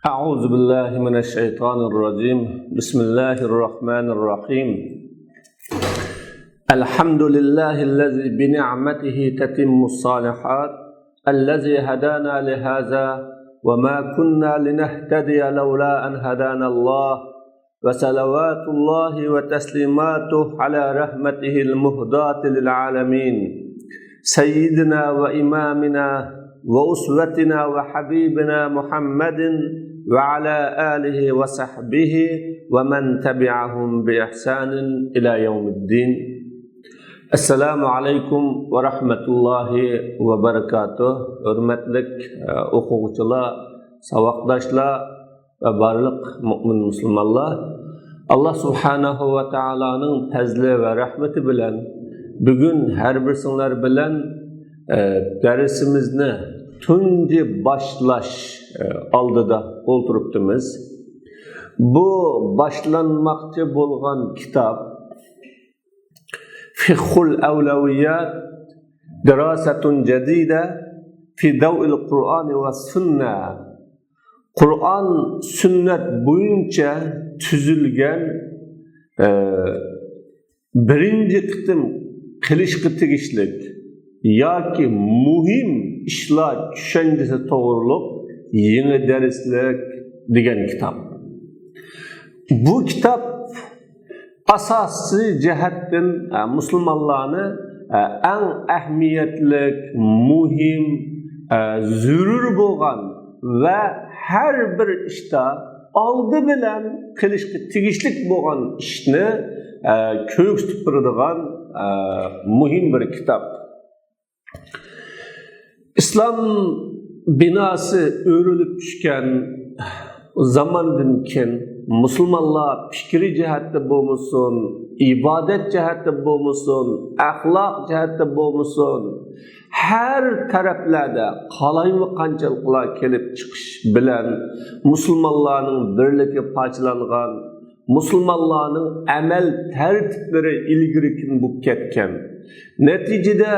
أعوذ بالله من الشيطان الرجيم بسم الله الرحمن الرحيم الحمد لله الذي بنعمته تتم الصالحات الذي هدانا لهذا وما كنا لنهتدي لولا أن هدانا الله وصلوات الله وتسليماته على رحمته المهداة للعالمين سيدنا وإمامنا وأسوتنا وحبيبنا محمد وعلى آله وصحبه ومن تبعهم بإحسان إلى يوم الدين. Assalamu alaykum ve rahmetullahi ve berekatuh. Hürmetlik okuvchilar, savaqdoshlar ve barliq mu'min musulmonlar. Allah subhanahu ve ta'alaning fazli ve rahmeti bilan bugun har birsinglar bilan dersimizni tunji başlash oldida o'tiribmiz. Bu başlanmoqchi bo'lgan kitob Fiqhul Awlawiyat Dirasatun Jadida fi Daw'il Qur'an ve Sunna. Qur'on sunnat bo'yicha tuzilgan birinchi qitim qilishga tegishlik yoki muhim ishlar tushunchasi to'g'riliq yangi darslik degan kitob. Bu kitob asosiy jihatdan musulmonlarni eng ahamiyatli, muhim, zarur bo'lgan va har bir ishda oldi bilan qilishga tegishli bo'lgan ishni ko'rsatib turadigan muhim bir kitob. İslam binası örülüp düşken zamandan keyin musulmonlar fikri jihatda bo'lmasin, ibodat jihatda bo'lmasin, axloq jihatda bo'lmasin, har taraflarda qalaymi-qanchaliklar kelib chiqish bilan musulmonlarning birligi parchalangan, musulmonlarning amal tartiblari ilgarikin bo'lib ketgan. Neticede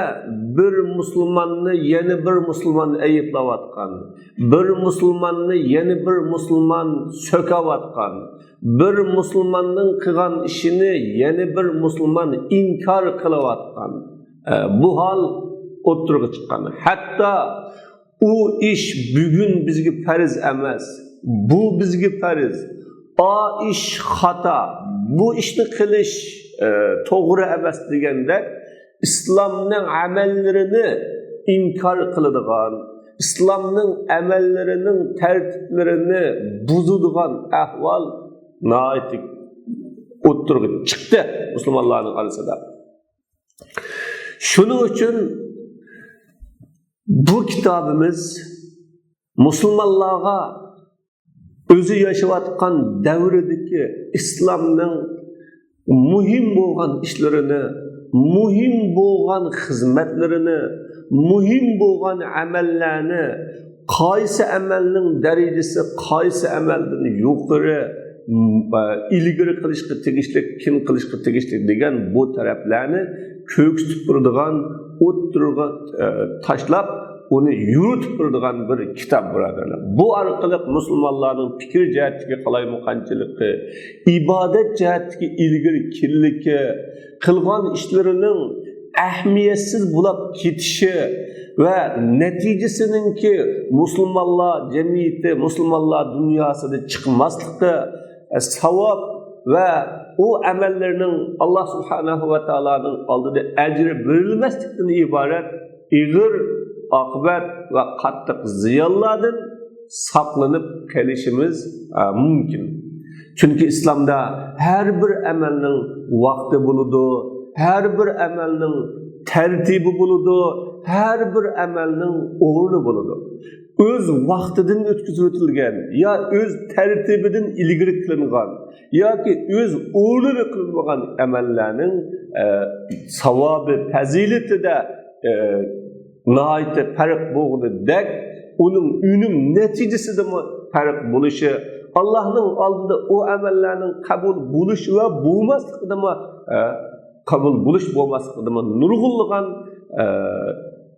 bir musulmanni yeni bir musulman ayıplayotgan, bir musulmanni yeni bir musulman sökayotgan, bir musulmanning qilgan ishini yeni bir musulman inkor qilayotgan. Bu hol o'tirg'i chiqqan. Hatto u ish bugun bizga farz emas. Bu bizga farz. O ish xato. Bu ishni qilish to'g'ri emas deganda İslamның amellerini inkar kılıdığan, İslamның amellerinin tertiplerini buzuduğan ahval naitik oturgu çıktı Müslümanların arasında. Şunun için bu kitabımız Müslümanlığa özü yaşayatkan devredeki İslamның muhim bo'lgan işlerini, muhim bo'lgan xizmatlarini, muhim bo'lgan amallarni, qaysi amalning darajasi qaysi amaldan yuqori ilgari qilishga tegishli, kim qilishga tegishli degan bu taraflarni ko'ksitib turadigan, o'ttirga tashlab uni yuritib turadigan bir kitob birodarlar. Bu orqali musulmonlarning fikr jihatiga qalaymi-qanchiligi, ibodat jihatiga ilgari kirligi, qilgan ishlarining ahamiyatsiz bo'lib ketishi va natijasininki musulmonlar jamiyati, musulmonlar dunyosida chiqmaslikda savob va u amallarning Alloh subhanahu va taolaning oldida ajri berilmaslikdan iborat ig'ir oqibat va qattiq ziyonlardan saqlanib qolishimiz mumkin. Çünkü İslam'da her bir amelin vakti buludu, her bir amelin tertibi buludu, her bir amelin uğurlu buludu. Öz vaktidin ötküzüp ötülgen, ya öz tertibidin ilgili kılıngan, ya ki öz uğurlu kılıngan amellerinin savabı, fazileti de nihayet fark boğdu dek, onun ünüm neticesi de fark buluşu, Allah'ın aldığında o amellerinin kabul buluş ve bulmaslıkta mı kabul buluş bulmaslıkta mı nurgulluğun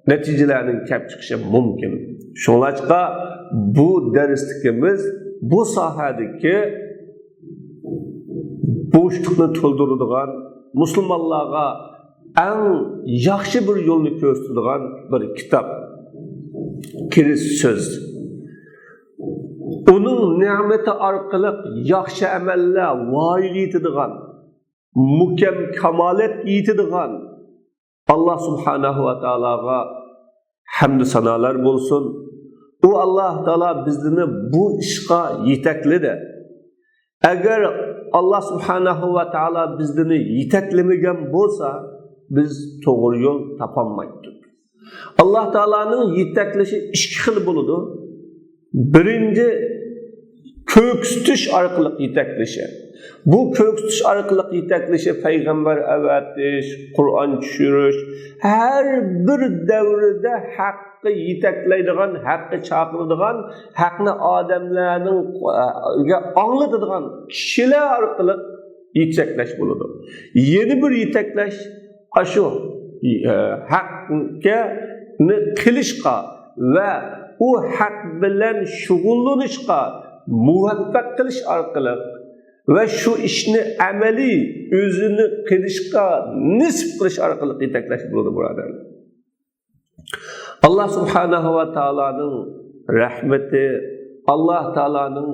neticelerinin kelip çıkışı mümkün. Şunlaşka bu derslikimiz bu sahadagi bo'shliqni to'ldiradigan, musulmonlarga eng yaxshi bir yo'lni ko'rsatadigan bir kitob. Kirist so'z. Uning ne'mati orqali yaxshi amallar voyaga yetadigan, kamolat yetadigan Allah subhanahu va taologa hamd sanolar bo'lsin. U Allah taolo bizni bu ishga yetakladi. Agar Allah subhanahu va taolo bizni yetaklamagan bo'lsa, biz to'g'ri yo'l topolmaydik. Allah taolaning yetaklashi ikki xil bo'ladi. Birinchi ko'ksitish orqali yetaklashi. Bu ko'ksitish orqali yetaklashi payg'ambar avatish, Qur'on tushirish, har bir davrda haqqi yetaklaydigan, haqqi chaqiradigan, haqqni odamlarning anglatadigan kishilar orqali yetaklash bo'ladi. Yeni bir yetaklash shu haqqga qilishqa va u haq bilan shug'ullanishqa muvaffaq qilish orqali va shu ishni amaliy o'zini qilishga nisb qilish orqali yetaklash bo'ladi, birodarlar. Allah subhanahu va taoloning rahmati, Allah taoloning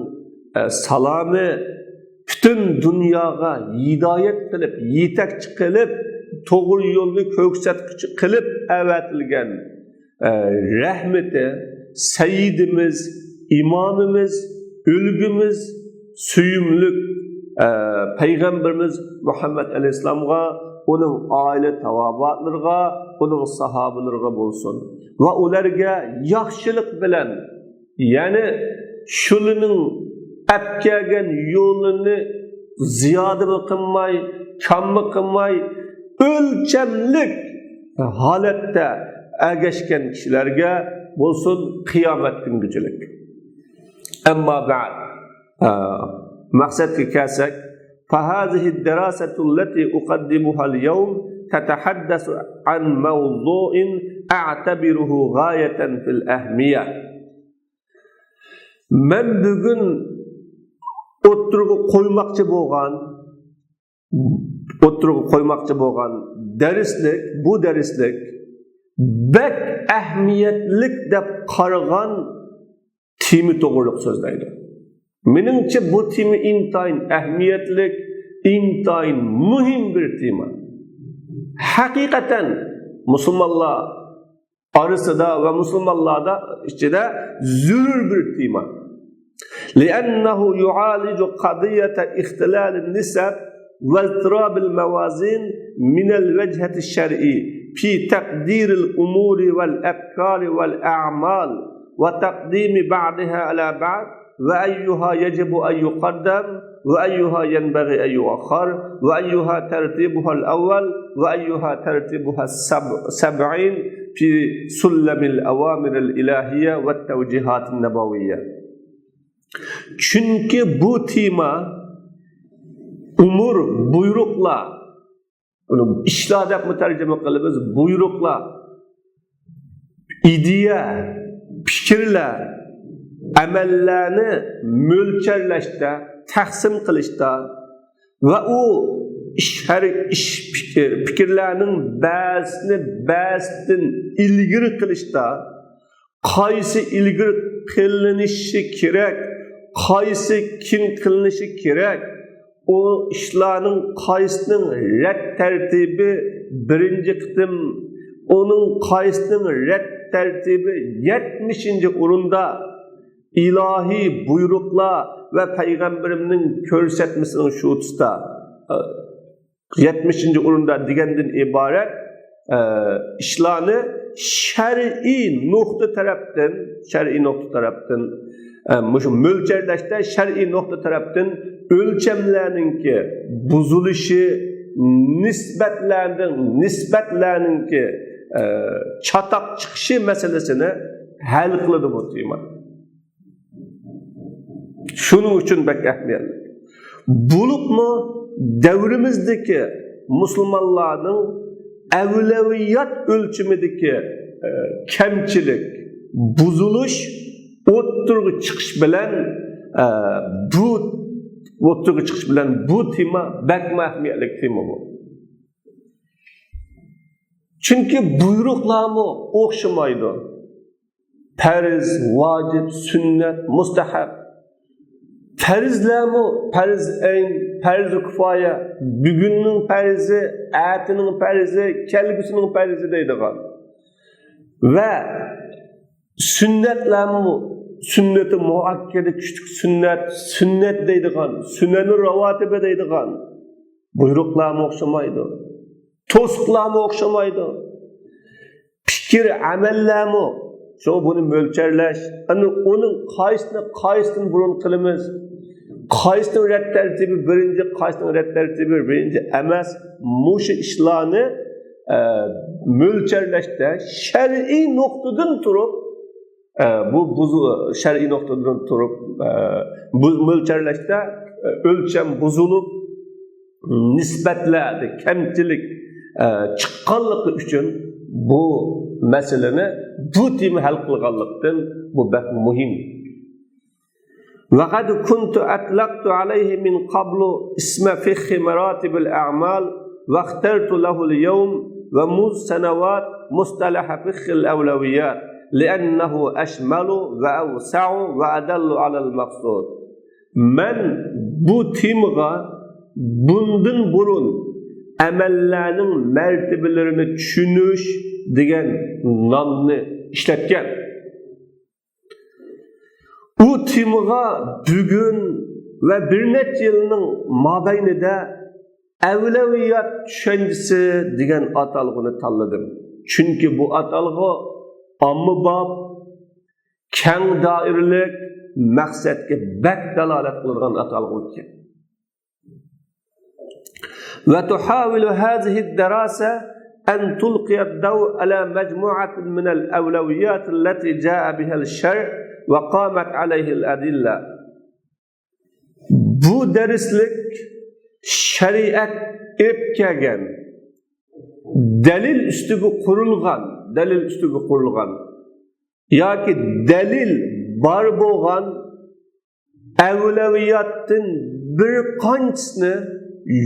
salomi butun dunyoga hidoyat qilib, yetakchi qilib, to'g'ri yo'lni ko'rsatuvchi qilib avatilgan rahmati, sayyidimiz, imomimiz, ulgimiz, suyumlik payg'ambarimiz Muhammad alayhisalomga, uning oila tavobatlariga, uning sahobalariga bo'lsin va ularga yaxshilik bilan, ya'ni shulining apkagan yo'lini ziyoda qilmay, kammi qilmay, o'lchamlik holatda agashgan kishilarga bo'lsin qiyomat kungachilik. Ammo ba'd maqsadga kelsak, فهذه الدراسة التي أقدمها اليوم تتحدث عن موضوع أعتبره غاية في الأهمية. من bugün o'tirg'i qo'ymoqchi bo'lgan darslik, bu darslik bek ahamiyatlik deb qaragan tema to'g'riliq so'zlaydi. Meningcha bu tema intayin ahamiyatlik, intayin muhim bir tema. Haqiqatan musulmonlar orasida va musulmonlarda ichida zarur bir tema. لأنه يعالج قضية اختلال النسب واضطراب الموازين من الوجهة الشرعي في تقدير الأمور والأفكار والأعمال وتقديم بعضها على بعض وأيها يجب أن يقدم وأيها ينبغي أن يؤخر وأيها ترتيبها الأول وأيها ترتيبها السبعين في سلم الأوامر الإلهية والتوجيهات النبوية. Çünkü bu tema umur, buyruqlar, ishlar deb tarjima qilamiz, buyruqlar, ideya, fikrlar, amallarni mo'lcharlashda, taqsim qilishda va u fikrlarning ba'zidan ilgari qilishda, qaysi ilgari qilinishi kerak, qaysi kim qilinishi kerak, o ishlarning qaysining rad tartibi birinchi qitim, onun qaysining rad tartibi 70-o'rinda ilahiy buyruqlar va payg'ambarimning ko'rsatmasining shu tusta 70-o'rinda degandan iborat ishlarni shar'iy nuqta tarafdan mushu mo'lcharlashda shar'iy nuqta tarafdan o'lchamlarninki buzilishi, nisbatlarninki chatoq chiqishi masalasini hal qiladi bu tema. Shuning uchun bak ahamiyatli. Bo'libmi davrimizdagi musulmonlarning avlaviyat o'lchimidagi kamchilik, buzilish o'ttirg'i chiqish bilan bu o'ttirga chiqish bilan bu tema bakma ahamiyatli tema bu. Chunki buyruqlarmi o'xshamaydi. Farz, vacib, sünnet, mustahab. Farzlarmi farz ayn, farz kifoya, bugunning farzi, ertaning farzi, kelgusining farzi deydigan. Va sünnetlarmi sünneti muakkada küçük sünnet deydigan, sünneni ravatibi deydigan. Buyruqlarmi o'xshamaydi. To'siqlarmi o'xshamaydi. Fikr, amallarmi şu bunu mölçerleş. Hani onun qaysidan burun qilamiz. Qaysidan red tertibi birinci, qaysidan red tertibi birinci emas. Muşu işlarni mölçerleşte şer'i noktadan turup bu şer'i noktadan turup bu mölçerleşte ölçem bozulup nisbetlerde kemçilik çıqqanlığı üçün bu meseleni bu temi hal qilganlikdan bu bak muhim. Ve qad kuntu atlaqtu alayhi min qablu isma fiqh maratib al-a'mal ve ikhtartu lahu al-yawm ve muz sanawat mustalah fiqh al-awlawiyat li'annahu ashmalu ve awsa'u ve adallu ala al-maqsud. Men bu temiga bundan burun amallarning mertebelerini tushunish degan nomni ishlatgan. U temiga bugun va bir necha yilning mobaynida avlaviyat tushunchasi degan atalg'ini tanladim. Chunki bu atalg'i ommabop, keng doiralik maqsadga bak dalolat qilgan atalg'i ekan. وتحاول هذه الدراسة أن تلقي الضوء على مجموعة من الأولويات التي جاء بها الشرع وقامت عليه الأدلة. Bu derslik şeriat epkagan, dalil üstüge kurulgan, yoki dalil bar bo'lgan avlaviyatdan bir qanchisini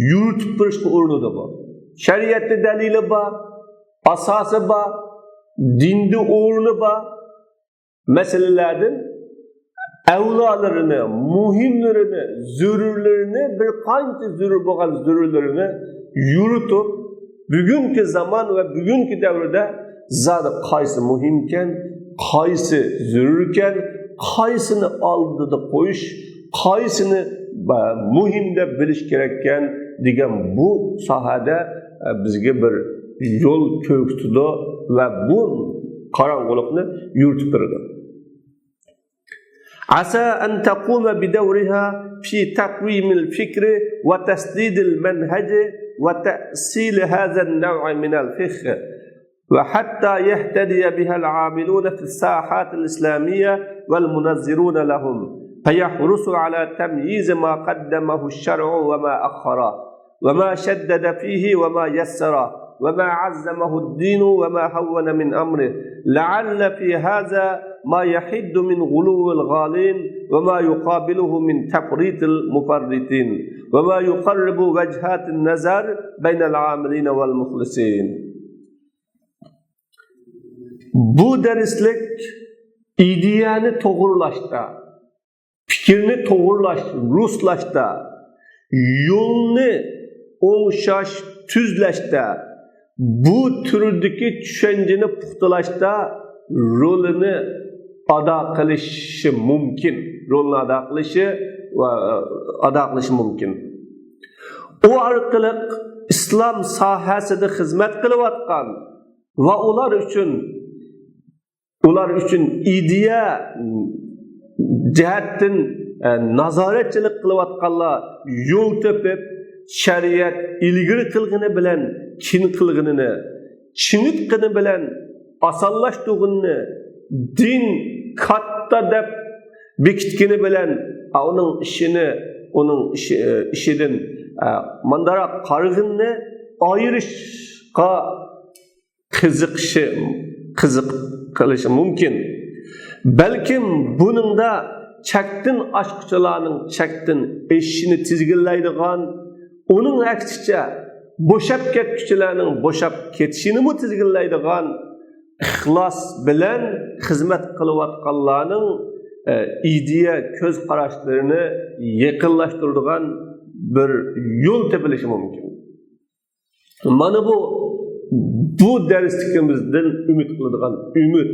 yürütüp duruşma o'rnida bor. Şeriatda dalili bor, asosi bor, dinda o'rni bor. Meselelerden avlolarini, muhimlerini, zürürlerini, bir qancha zürür bo'lgan zürürlerini yürütüp bugünkü zaman ve bugünkü davrda zada qaysi muhimken, qaysi zürürken, qaysini oldida qo'yish, qaysini muhim deb bilish kerakkan degan bu sohada bizga bir yo'l ko'rsatdi va bu qorong'ulikni yuritib turdi. Asa an taquma bidawriha fi taqwim al-fikr wa tasdid al-manhaj wa ta'sil hadha an-naw' min al-fiqh wa hatta yahtadi biha al-'amilun fi as-sahat al-islamiyya wal-munazzirun lahum. فيحرص على تمييز ما قدمه الشرع وما أخره وما شدد فيه وما يسره وما عزمه الدين وما هون من أمره لعل في هذا ما يحد من غلو الغالين وما يقابله من تفريط المفرطين وما يقرب وجهات النظر بين العاملين والمخلصين. Bu derslik ideyani to'g'irlashda, fikirni to'g'irlashda, ruslashda, yo'lni o'ngshash, tuzlashda, bu turdagi tushunchani puxtalashda rolini ado qilishi mumkin. Rolni ado qilishi mumkin. O orqali islom sohasida xizmat qilayotgan va ular uchun ideya jihatdan nazoratchilik qilayotganlar yo'l topib, shariat ilgari qilgani bilan kin qilganini, chinitqani bilan osonlashtirganini, din katta deb bekitgani bilan uning ishidan mandara qarg'inni ayirishga qiziq qilishi mumkin. Balkim buningda çektin aşkçılarının çektin eşini tizgillaydigan, onun aksiçe boşap ketkiçilerinin boşap ketişini mi tizgillaydigan, ihlas bilen hizmet kılıvatkallarının ideya köz qarashlarını yakınlaştırdıgan bir yol tepilişi mümkün. Mana bu derslikimizden ümit kıladigan ümit.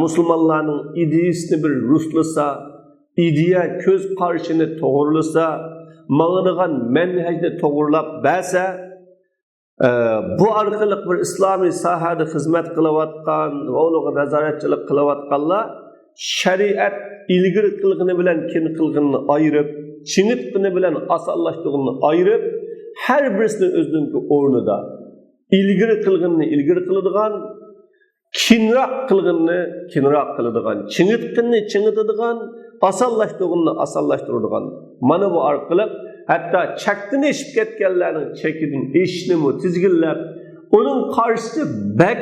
Müslümanların ideyasini bir ruslasa, ideya köz qarashini to'g'rilasa, mağınıgan menhejni to'g'rilab bersa, bu arqali bir islomiy sohada xizmat qilayotgan va ularga nazoratchilik qilayotganlar shariat ilgir qilg'ini bilan kin qilg'ini ayirib, chingitqini bilan osonlashtirg'ini ayirib, har birisini o'zining o'rnida ilgir qilg'ini ilgir qiladigan, kinroq qilg'ini kinroq qiladigan, chingitqini chingitadigan, osonlashtirg'ini osonlashtiradigan. Mana bu orqali hatto chakdan eshib ketganlarning chekidan eshishnimi tizgillab, uning qarshisi bak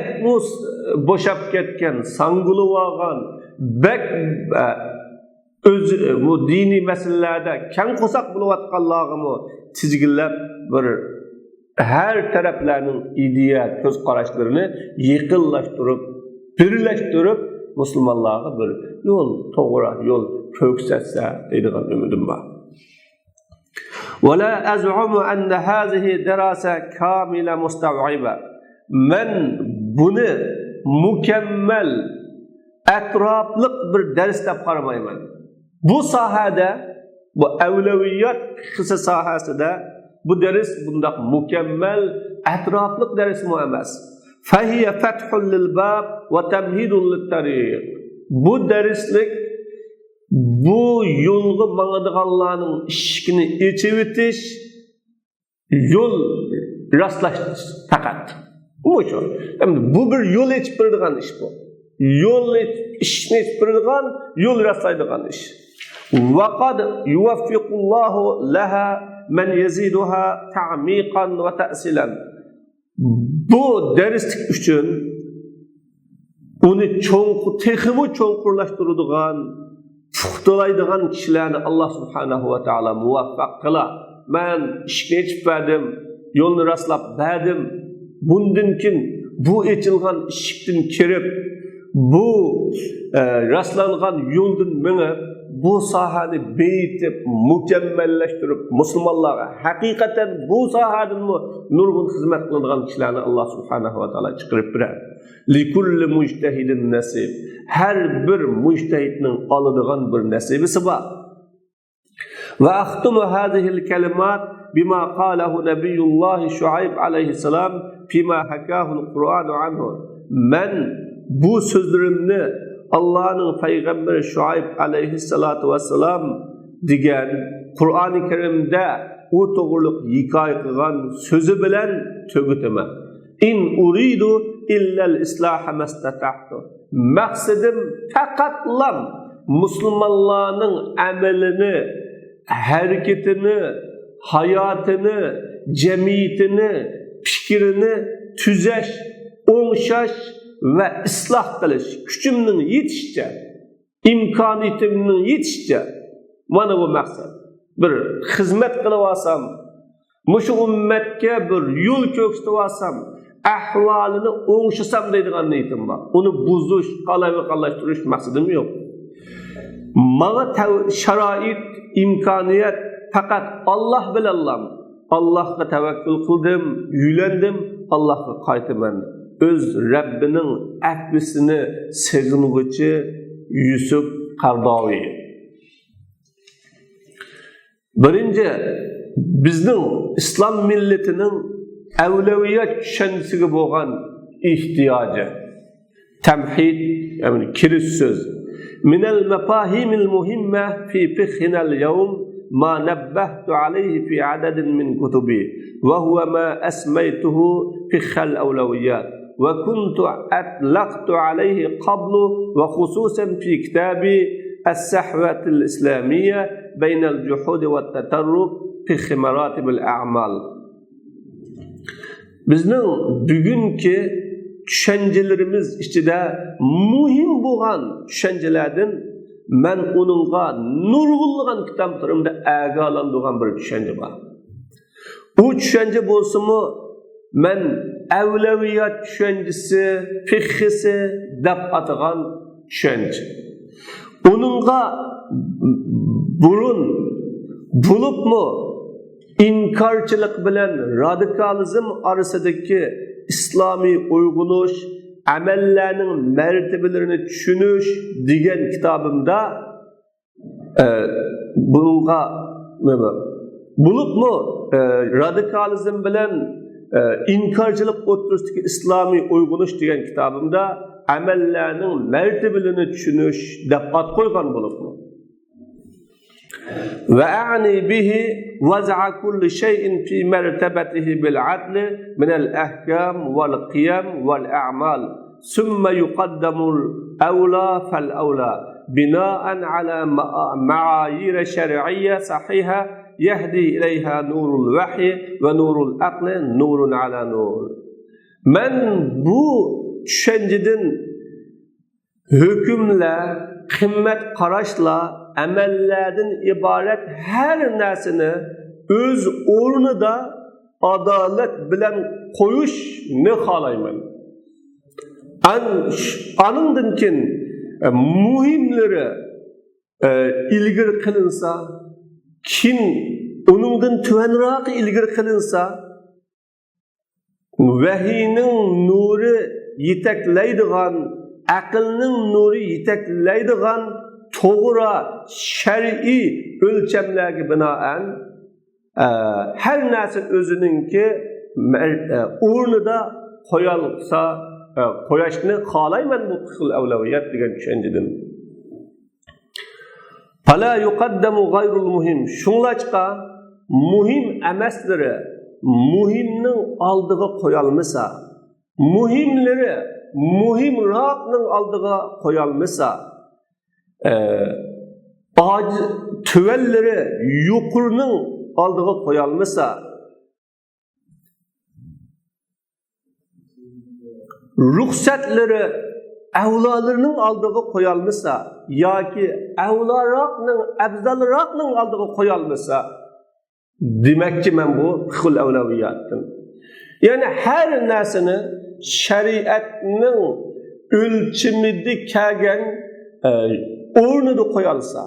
bo'shab ketgan, sangulib olgan, bak o'zi bu diniy masalalarda kang qo'saq bo'layotganlarni tizgillab bir her taraflarning ideya ko'z qarashlarini yaqinlashtirib, birlashtirib musulmonlarga bir yo'l, to'g'ri yo'l ko'rsatsa deydigan umidim bor. ولا أزعم أن هذه دراسة كاملة مستوعبة. من bunu mükemmel, etraflık bir ders de qaramayman. Bu sahada, bu evleviyat kısa sahasida bu ders bundak mükemmel, etraflık ders mi emas. فهي فتح للباب وتمهيد للطريق. Bu derslik bu yolga mağadiganlarning ishkini echib o'tish, yo'l rastlash faqat. O'sha. Bu bir yo'l echib beradigan ish bu. Yo'l ishni echib beradigan, yo'l rastlaydigan ish. Va qad yuvaffiqullohu laha man yaziduha ta'miqan va ta'silan. Bu derslik uchun uni texmi cho'nqurlashtiradigan, puxtalaydigan kishilarni Alloh subhanahu va taolo muvaffaq qila. Men ishga yetib berdim, yo'lni rastlab berdim. Bundan keyin bu echilgan eshikdan kirib, bu rastlangan yo'ldan minib, bu sohani beyitib, mukammallashtirib, musulmonlarga haqiqatan bu sohadan nurg'un xizmat qiladigan kishilarni Alloh subhanahu va taolo chiqarib beradi. Likulli mujtahidin nasib. Her bir mujtahidning oladigan bir nasibisi bor. Va axtumu hadihil kalimat bima qalahu nabiyulloh Shuayb alayhissalom fima hakahul Qur'an anhu. Men bu sözlerimni Allah'ın peygamberi Shuayb aleyhissalatu vesselam degan Qur'oni Karimda o to'g'riliq hikoya qilgan so'zi bilan tugutaman. In uridu illa al-islaha mastata'tu. Maqsadim faqatlam musulmonlarning amalini, hareketini, hayotini, jamiyatini, fikrini tuzash, o'ngshash ve ıslah qilish, kuchimning yetishicha, imkoniyatimning yetishicha, mana bu maqsad. Bir xizmat qilib olsam, mushu ummatga bir yo'l ko'rsatib olsam, ahvolini o'ngshasam deydigan niyatim bor. Uni buzish, qalaylashtirish maqsadim yo'q. Menga sharoit, imkoniyat faqat Alloh bilan. Allohga tavakkul qildim, yuylandim, Allohga qaytaman. Öz Rabbinin affisini seg'inuvchi Yusuf Qardoviy. Birinchi, bizning islom millatining avlaviyat tushunchasiga bo'lgan ehtiyoji. Tamhid, ya'ni kirish so'z. Minal mafahimil muhimma fi fiqhina al-yawm ma nabbahtu alayhi fi adadin min kutubi wa huwa ma asmaytuhu fiqh al-awlawiyat. وكنت أطلقت عليه قبل وخصوصا في كتابي الصحوة الإسلامية بين الجحود والتطرف في مراتب الأعمال. Bizning bugungi tushunchalarimiz ichida muhim bo'lgan tushunchalardan men onunğa nurgulluğun kitaplarımda äge alandıgan bir düşünce var. O düşünce bolsumu men evleviyat düşüncesi, fikhisi dep atıgan düşünce. Onunğa burun bulup mu inkarçılık bilen radikalizm arasındaki İslami uyguluş, amellerinin mertebelerini düşünüş diyen kitabımda bununla bulup mu radikalizm bilen inkarcılık oturuştaki İslami uyguluş diyen kitabımda amellerinin mertebelerini düşünüş depat koygan bulup mu? وأعني به وزع كل شيء في مرتبته بالعدل من الأحكام والقيم والأعمال ثم يقدم الأولى فالأولى بناء على معايير شرعية صحيحة يهدي إليها نور الوحي ونور العقل نور على نور. من bu düşünceden hükümle, kıymet qaraşla amellerden ibaret her narsani öz o'rnida adalet bilen koyuş ne halayman. Anından kin muhimleri ilgir kılınsa, kin onundan tüvenrak ilgir kılınsa, vahiynin nuru yetekleydiğen, akılının nuru yetekleydiğen toğra şer'i ölçemlerge binaen her narsa özününki o'rnida koyalsa koyashni halayman bu xil avlaviyat degan düşünceden. Fala yuqaddamu gayrul muhim. Şunlachqa muhim emaslari muhimning oldiga qo'yalmasa, muhimlari muhimroqning oldiga qo'yalmasa, tüvelleri yuqurning oldiga qo'yalmasa, ruxsatlari avlolarining oldiga qo'yalmasa yoki avlaroqning afzalroqning oldiga qo'yalmasa, demakki men bu xil avlaviyatdan. Ya'ni her narsani shariatning o'lchimida kelgan o'rnida qo'yalsa,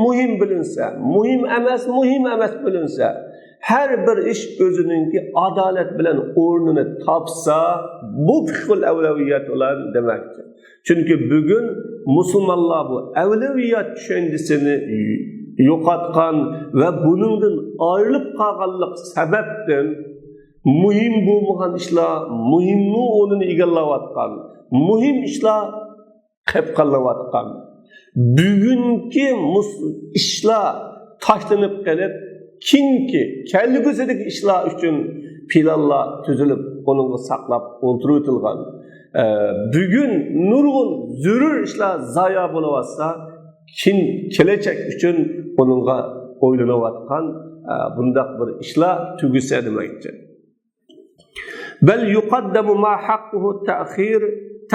muhim bilinsa, muhim emas bilinsa, her bir iş özününki adalet bilen o'rnini topsa, bu xil avlaviyat olan demektir. Çünkü bugün Müslümanlar bu avlaviyat düşüncesini yo'qotgan ve bunundan ayrılıp qalganlik sebepten muhim bo'lmagan ishlar, muhimni o'rnini egallayotgan, muhim ishlar qilib qolayotgan. Bugünkü ishlar tashlanib qolib, kinki kelgusidagi ishlar uchun planlar tuzilib, onunga saqlab o'ltirilgan. Bugün nurg'un zarur ishlar zoya bo'layotsa, kelajak uchun onunga o'ylanayotgan bundaq bir ishlar tugisa demakdir. Bel yuqaddamu ma haqquhu ta'khir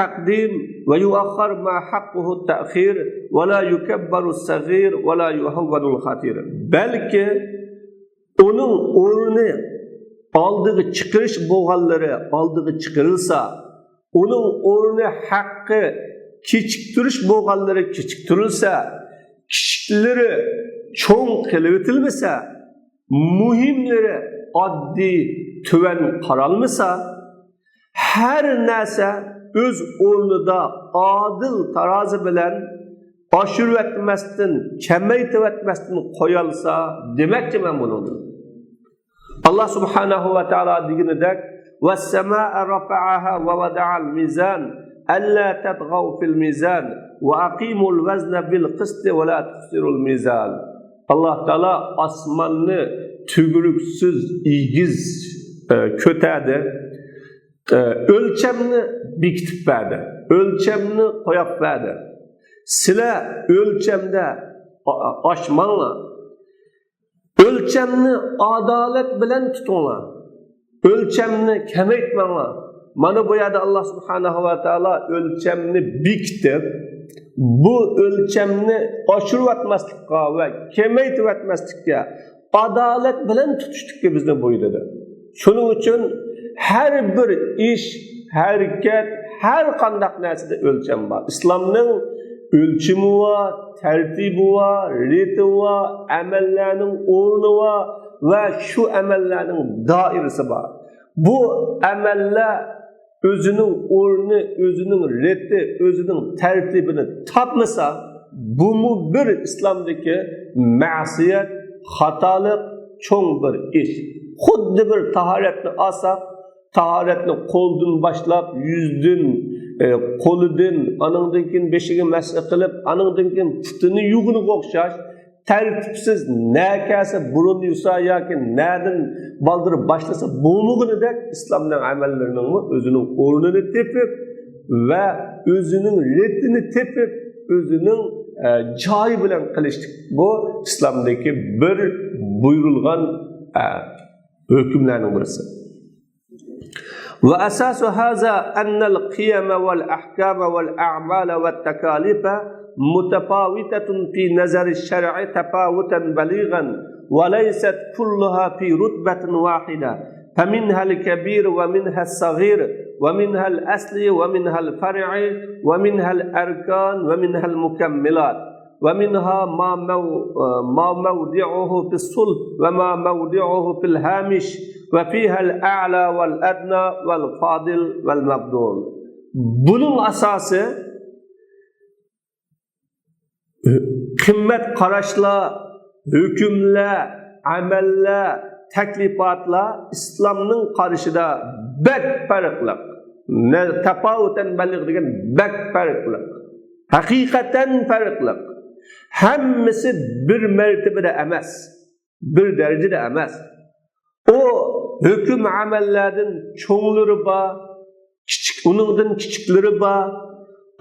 تقديم ويؤخر ما حقه التأخير ولا يكبر الصغير ولا يهون الخطير. Belki onun o'rni oldiga chiqarish bo'lganlari oldiga chiqarilsa, onun o'rni haqqi kechiktirish bo'lganlari kechiktirilsa, kichiklari cho'ng qilib o'tilmasa, muhimlari oddiy tuvan qaralmasa, her narsa öz o'rnida adil tarozi bilan oshirib etmasdan, kamaytirib etmasdan qo'yilsa, demakki men buni. Allah subhanahu va taolo deganidek: "Vas-samaa rafa'aha va wada'al mizan alla tatghaw fil mizan va aqimul vazna bil qist va la tuksirul mizan." Allah taolo osmonni tuguluksiz, igiz ko'tardi. Ölçemni bekitib berdi. Ölçemni qo'yib berdi. Sizlar ölçemde oshmanglar. Ölçemni adalet bilan tutinglar. Ölçemni kamaytmanglar. Mana bu yerda Allah subhanahu va taolo ölçemni bekitib, bu ölçemni oshirib atmaslikka ve kemaytirib atmaslikka adalet bilen tutuştukka bizni buyurdi. Şunun için her bir iş, hareket, her qandaq narsada ölçem var. İslamның ölçümü var, tertibi var, riti var, amellerinin ornu var ve şu amellerinin dairesi var. Bu ameller özünün ornu, özünün riti, özünün tertibini tapmasa, bu mu bir İslam'daki ma'siyet, hatalık, çoğun bir iş. Xuddi bir taharetni alsak, taharetni qo'ldan başlap, yüzdün, qo'lidan, anandan keyin beshigi masha qilib, anandan keyin putini yug'ini o'xshash, tartibsiz nakasi burun yusa yoki nadan baldirib boshlasa bo'lmagunidek islomning amallarining o'zining o'rnini tepib va o'zining ritini tepib, o'zining joyi bilan qilishlik. Bu islomdagi bir buyurilgan hükümlerinin birisi. Ve asasu haza ennel qiyame vel ahkame vel a'male vel tekalife mutefavitun fi nazari şer'i tefavuten beligan ve leyset kulluha fi rutbetin vahida. فمنها الكبير ومنها الصغير ومنها الأصلي ومنها الفرع ومنها الأركان ومنها المكملات ومنها ما موضعه في الصلب وما موضعه في الهامش وفيها الأعلى والأدنى والفاضل والمبذول. Bunun asası kıymet qaraşlar, hükümler, ameller, teklifatlar İslam'ın qarşıda bek farklı. Tefavuten belig degan bek farklı. Hakikaten farklı. Hemmisi bir mertebede emas, bir derecede emas. O hüküm amellerden çoğulları var, onundan küçükleri var,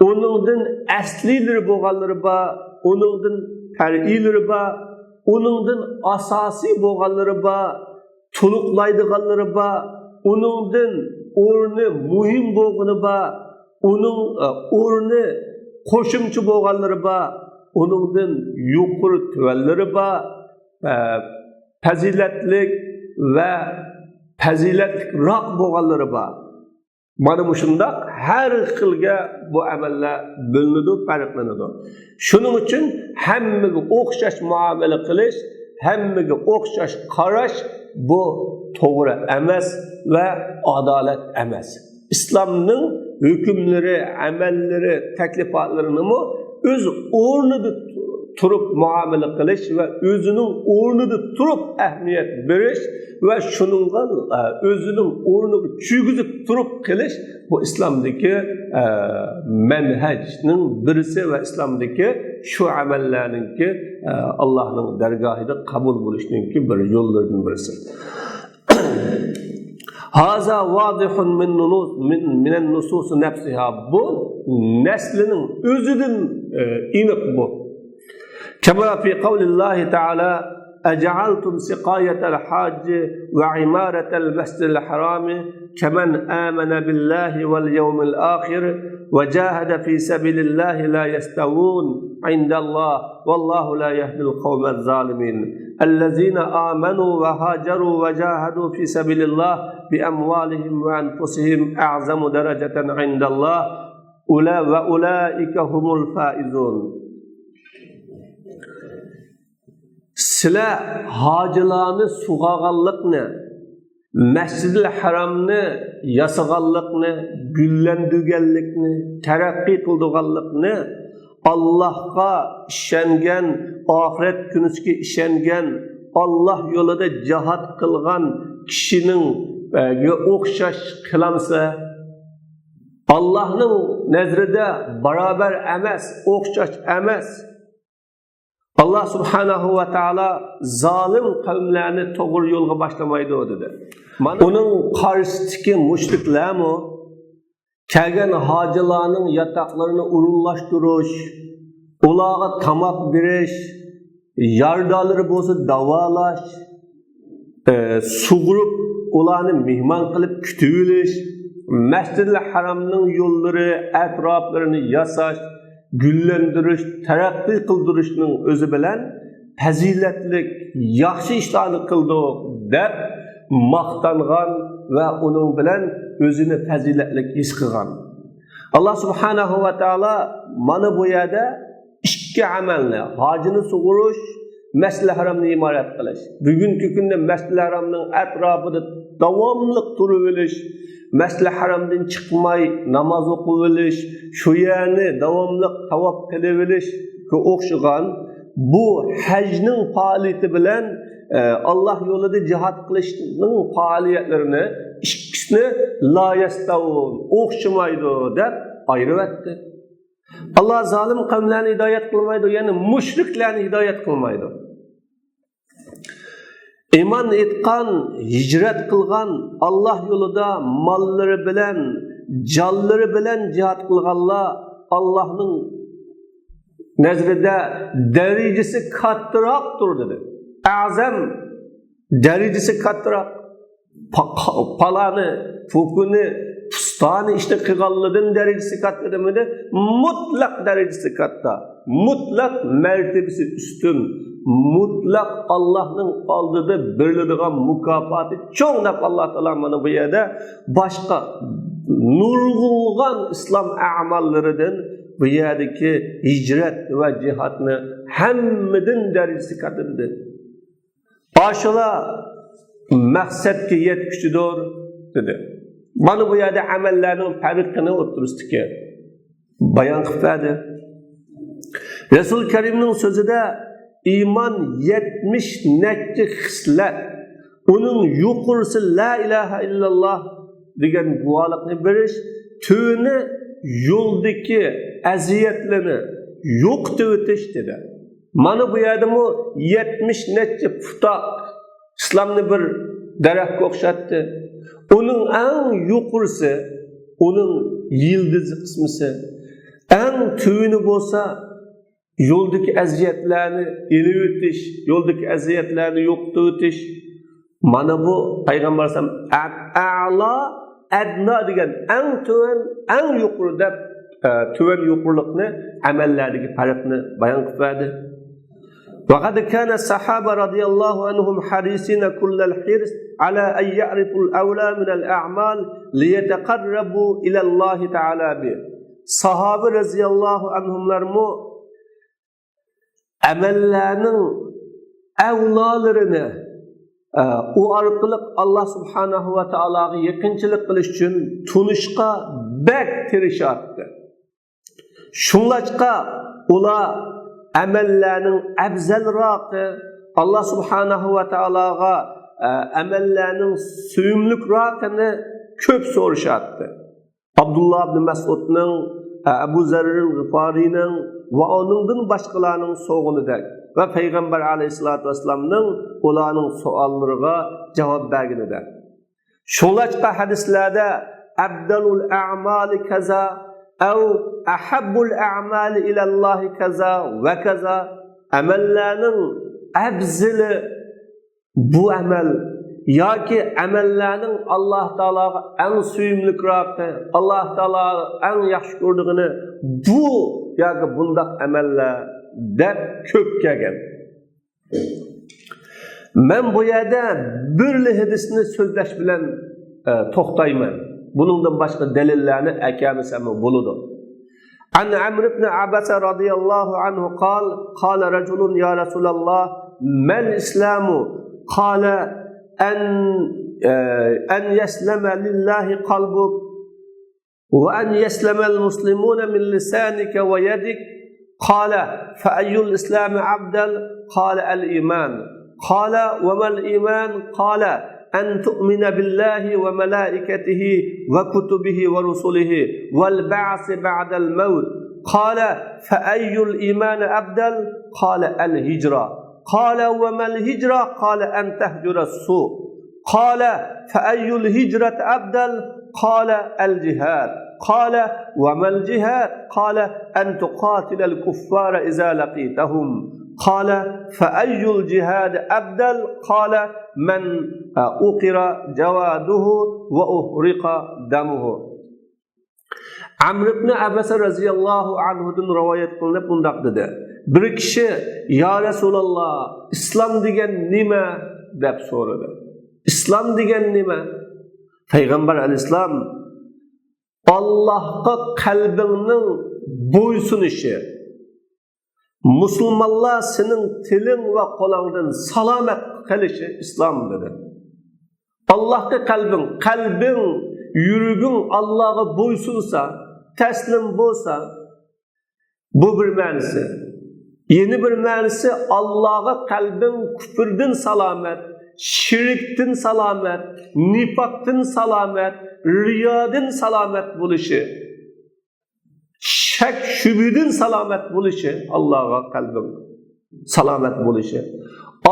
onundan aslileri boğaları var, onundan fer'ileri var, onundan asasi boğaları var, tuluqlaydıqanları var, onundan ornu muhim boğunu var, onun ornu qo'shimcha bo'lganlari bor, uningdan yuqori tuvanlari bor, fazilatlik va fazilatliroq bo'lganlari bor. Mana shundoq har xilga bu amallar bo'linadi, farqlanadi. Shuning uchun hammaga o'xshash muomala qilish, hammaga o'xshash qarash bu to'g'ri emas va adolat emas. İslamның hükümleri, amelleri, teklifatlarını mı öz o'rnida turib muomala qilish ve özünün o'rnida turib ahamiyat berish ve shuningga o'zining o'rniga cho'g'izib turib qilish bu İslamdagi manhajning birisi ve İslamdagi şu amallarninki Allohning dargohida qabul bo'lishninki bir yo'llaridan birisi. Haza vadihun minen nusus nefsiha. Bu neslinin özüdün inik bu. Kema fi kavlillahi Teala ec'altum sikayetel hacci ve imaretel mescidil harami kemen amene billahi vel yevmil ahir ve cahede fi sebilillahi la yestavun indallah vallahu la yehdil kavmel zalimin. الذين آمنوا وهاجروا وجاهدوا في سبيل الله بأموالهم وأنفسهم أعظم درجة عند الله وأولئك هم الفائزون. Sizlar hacılarni sug'ag'anlikni, Masjidil Haramni yasag'anlikni, gullandirganlikni, taraqqiy qildirganlikni, Allah'a ishongan, oxirat kuniga ishongan, Allah yo'lida jihad qilgan kishining o'xshash qilamsa, Allah'ning nazarida barobar emas, o'xshash emas. Allah subhanahu va taolo zolim qavmlarni to'g'ri yo'lga boshlamaydi dedi. Uning qarshisidagi mushriklarmi kelgan hojilarning yataqlarini urunlashtirish, ularga tamoq berish, yordalari bo'lsa davolash, sug'urib ularni mehmon qilib kutib olish, Masjidil Haramning yo'llari, atroflarini yasash, güllendirish, taraqqiy qildirishning o'zi bilan fazilatlik, yaxshi ishlarni qildi deb maqtangan va uning bilan o'zini fazilatlik his qilgan. Allah subhanahu va taolo mana bu yerda ikki amalni, hojini sug'urish, Masjid-i Haramni imorat qilish. Bugungi kunda Masjid-i Haramning atrofida davomli turib olish, Masjid-i Haramdan chiqmay namoz o'qib olish, shu yerni davomli tavof qilib olishga o'xshagan bu hajning faoliyati bilan Allah yo'lida jihad qilishning faoliyatlarini ikkisini la yastavun, o'xshamaydi deb ayirib etdi. Allah zalim qavmlarni hidoyat qilmaydi, ya'ni mushriklarni hidoyat qilmaydi. Iman etgan, hijrat qilgan, Allah yo'lida mollari bilan, jonlari bilan jihad qilganlar Allohning nazarida darajasi kattaroqdir dedi. Azam darajasi kattaroq. Palani, pukuni, pustani işte qilganligidan darajasi katta demadi, mutlaq darajasi katta, mutlaq martabasi ustun, mutlaq Allohning oldida beriladigan mukofoti cho'ng deb Alloh taolo mana bu yerda boshqa nurg'ulg'an islom a'mollaridan bu yerdagi hijrat va jihodni hammadan darajasi katta dedi. Boshqa maqsadga yetkichidir dedi. Mana bu yerda amallarning farqini o'tirishdiki bayon qiladi. Rasul Karimning so'zida iman 70 necha xislat, uning yuqorisi la ilaha illalloh degan guvohlikni berish, tuni yo'ldagi aziyatlarni yo'qitib o'tish dedi. Mana bu yerda 70 necha futoq islomni bir daraxtga o'xshatdi. Onun en yuqorisi, onun yıldızı kısmısı, en tüyünü bolsa yoldaki eziyetlerini elib o'tish, yoldaki eziyetlerini yo'qitib o'tish. Mana bu Peygamber sallam a'la adna degan en tüven, en yuqori deb tüven yuqorlikni amallerdagi farqni bayon qiladi. وقد كان الصحابة رضي الله عنهم حريصين كل الحرص على أن يعرفوا الأولى من الأعمال ليتقربوا إلى الله تعالى به. Sahabe radıyallahu anhumlarmu amellerinin evlalarını o arkalık Allah subhanahu ve ta'ala'ya yakınçılık kılış için tunuşka bek tirişattı. Şunlaçka ola amellerinin ebzelraqı Allah subhanahu ve ta'alaga amellerinin suyumlukraqını köp soruşattı. Abdullah ibn Mas'ud'ның, Abu Zerr'in Gıfari'nin ve onundan başkalarının soğunu der. Ve Peygamber aleyhissalatü vesselam'ның olanın suallarına cevap bergini der. Şunlaçka hadislerde Abdalul a'mali kaza ev ahabbul a'mali ilallahi kaza ve kaza amellerinin ebzili bu amel ya ki amellerinin Allah Teala'ya en suyumlukraqı, Allah Teala'ya en yaxşı gördüğünü bu ya ki bundak ameller deb köp kelgan. Men bu yerda bir hadisni so'zlash bilan to'xtayman. Buningdan boshqa dalillarni akamisam bo'ladi. An Amr ibn Abbas radhiyallohu anhu qala rajulun ya Rasulullah mal islamu qala an yaslama lillahi qalbuk wa an yaslama al-muslimuna min lisanika wa yadik qala fa ayyul islam abdal qala al-iman qala wa ma al-iman qala أن تؤمن بالله وملائكته وكتبه ورسله والبعث بعد الموت قال فأي الإيمان أبدل قال الهجرة قال وما الهجرة قال أن تهجر السوء قال فأي الهجرة أبدل قال الجهاد قال وما الجهاد قال أن تقاتل الكفار إذا لقيتهم قال فأي الجهاد أبدل قال من أقر جواده وأحرق دمه. Amr ibn Abasa radhiyallohu anhudan rivoyat qilinib bundoq dedi. Bir kishi "Ya Rasululloh, islom degan nima?" deb so'radi. Islom degan nima? Payg'ambar alayhisalom Allohga qalbingning bo'ysunishi, musulmonlar sening tiling va qo'lingdan salomat qilishi islom dedi. Allohga qalbing, yuraging Allohga bo'ysunsa, taslim bo'lsa, bu bir ma'nosi. Yeni bir ma'nosi Allohga qalbing kufrdan salomat, shirkdan salomat, nifaqdan salomat, riyodan salomat bo'lishi, shak shubhidan salomat bo'lishi, Allohga qalbing salomat bo'lishi.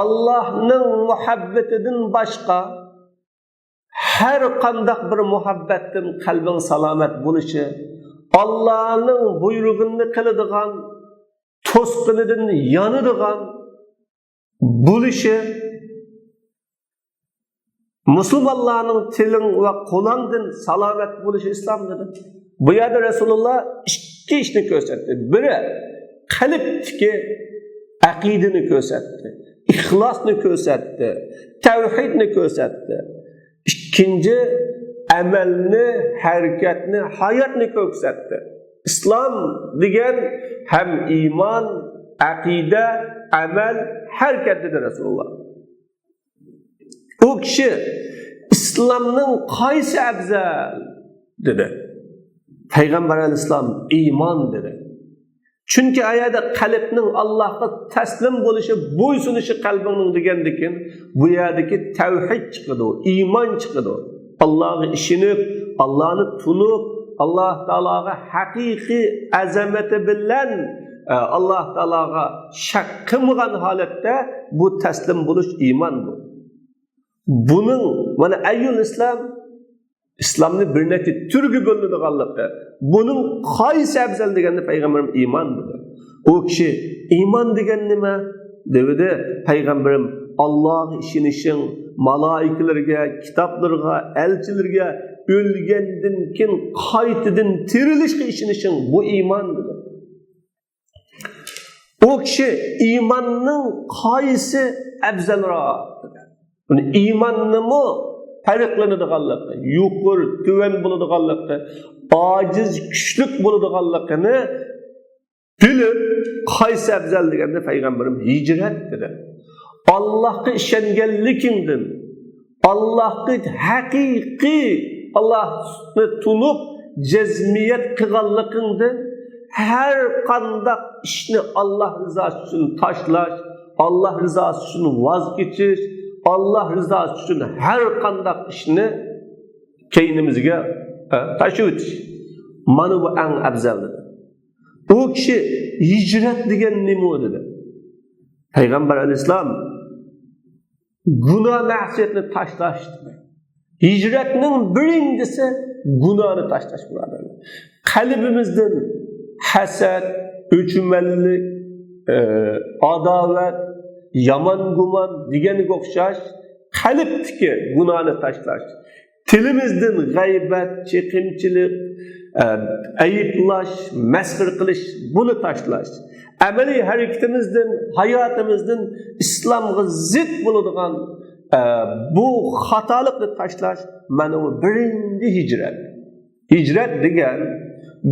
Allohning muhabbatidan boshqa har qanday bir muhabbatdan qalbing salomat bo'lishi, Allohning buyrug'ini qiladigan, to'sqinidan yonadigan bo'lishi, musulmonlarning tiling va qo'lingdan salomat bo'lishi islom dedi. Bu yerda Rasululloh ikki ishni ko'rsatdi. Biri qalbdagi aqidani ko'rsatdi, ixlosni ko'rsatdi, tavhidni ko'rsatdi. İkinci amalni, harakatni, hayotni ko'rsatdi. Islom degan ham iymon, aqida, amal, harakat dedi Rasululloh. O kishi islomning qaysi afzal dedi. Payg'ambar alayhisalom iymon dedi. Chunki ayada qalbning Allohga taslim bo'lishi, bo'ysunishi qalbning degandikin, bu yerdagi tavhid chiqadi, iymon chiqadi. Allohga ishonib, Allohni tunib, Alloh taologa haqiqiy azamati bilan Alloh taologa shak qilmagan holatda bu taslim bo'lish iymon bu. Buning mana ayyul islomni bir necha turga bo'linadiganligi. Buning qaysi afzal deganda payg'ambarim iymon dedi. O kishi iymon degan nima? Dedi payg'ambarim Alloh ishonishing, malaikalarga, kitoblarga, elchilarga, o'lgandan keyin qaytadan tirilishga ishonishing bu iymon dedi. O kishi iymonning qaysi afzalroq dedi. Buni iymonnimi farqlanadiganligi, yuqori, tuvan bo'ladiganligi, ojiz, kuchlik bo'ladiganligini bilib, qaysi afzal deganda payg'ambarim hijrat dedi. Allohga ishonganligingdan, Allohga haqiqiy Allohni tunib, jazmiyat qilganligingdan har qanday ishni Alloh rizosi uchun tashlash, Alloh rizosi uchun voz kechish, Allah rızası için her qanday ishni keynimizga tashib o'tish. Mana bu eng afzal dedi. O kishi hijrat degan nima dedi? Payg'ambar alayhisalom gunoh ma'siyatni tashlash dedi. Hijratning birinchisi gunohni tashlash birodarlar. Qalbimizdan hasad, o'chmanlik, adovat, yaman guman degeniga o'xshash qalbdagi gunohni tashlash, tilimizdan g'aybat, chekimchilik, ayıplash, masxir qilish buni tashlash, amaliy harakatimizdan, hayotimizdan islomga zid bo'ladigan bu xatolikni tashlash mana bu birinchi hijrat. Hijrat degan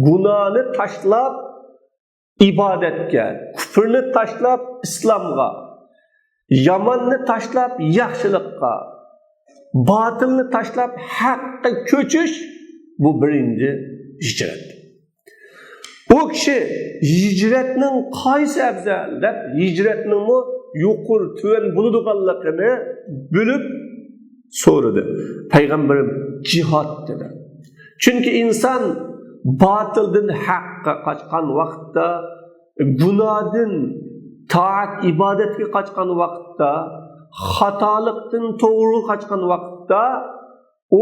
gunohni tashlab ibodatga, kufrni tashlab islomga, yamanni tashlab yaxshilikqa, batilni tashlab haqqa ko'chish bu birinchi hijrat. O kishi hijratning qaysi afzal deb hijratning yuqori tuvan bo'ladiganligini bilib so'radi. Payg'ambarim jihad dedi. Chunki inson batildan haqqa qochgan vaqtda, gunohdan taat ibodatga qochgan vaqtda, xatolikdan to'g'ri qochgan vaqtda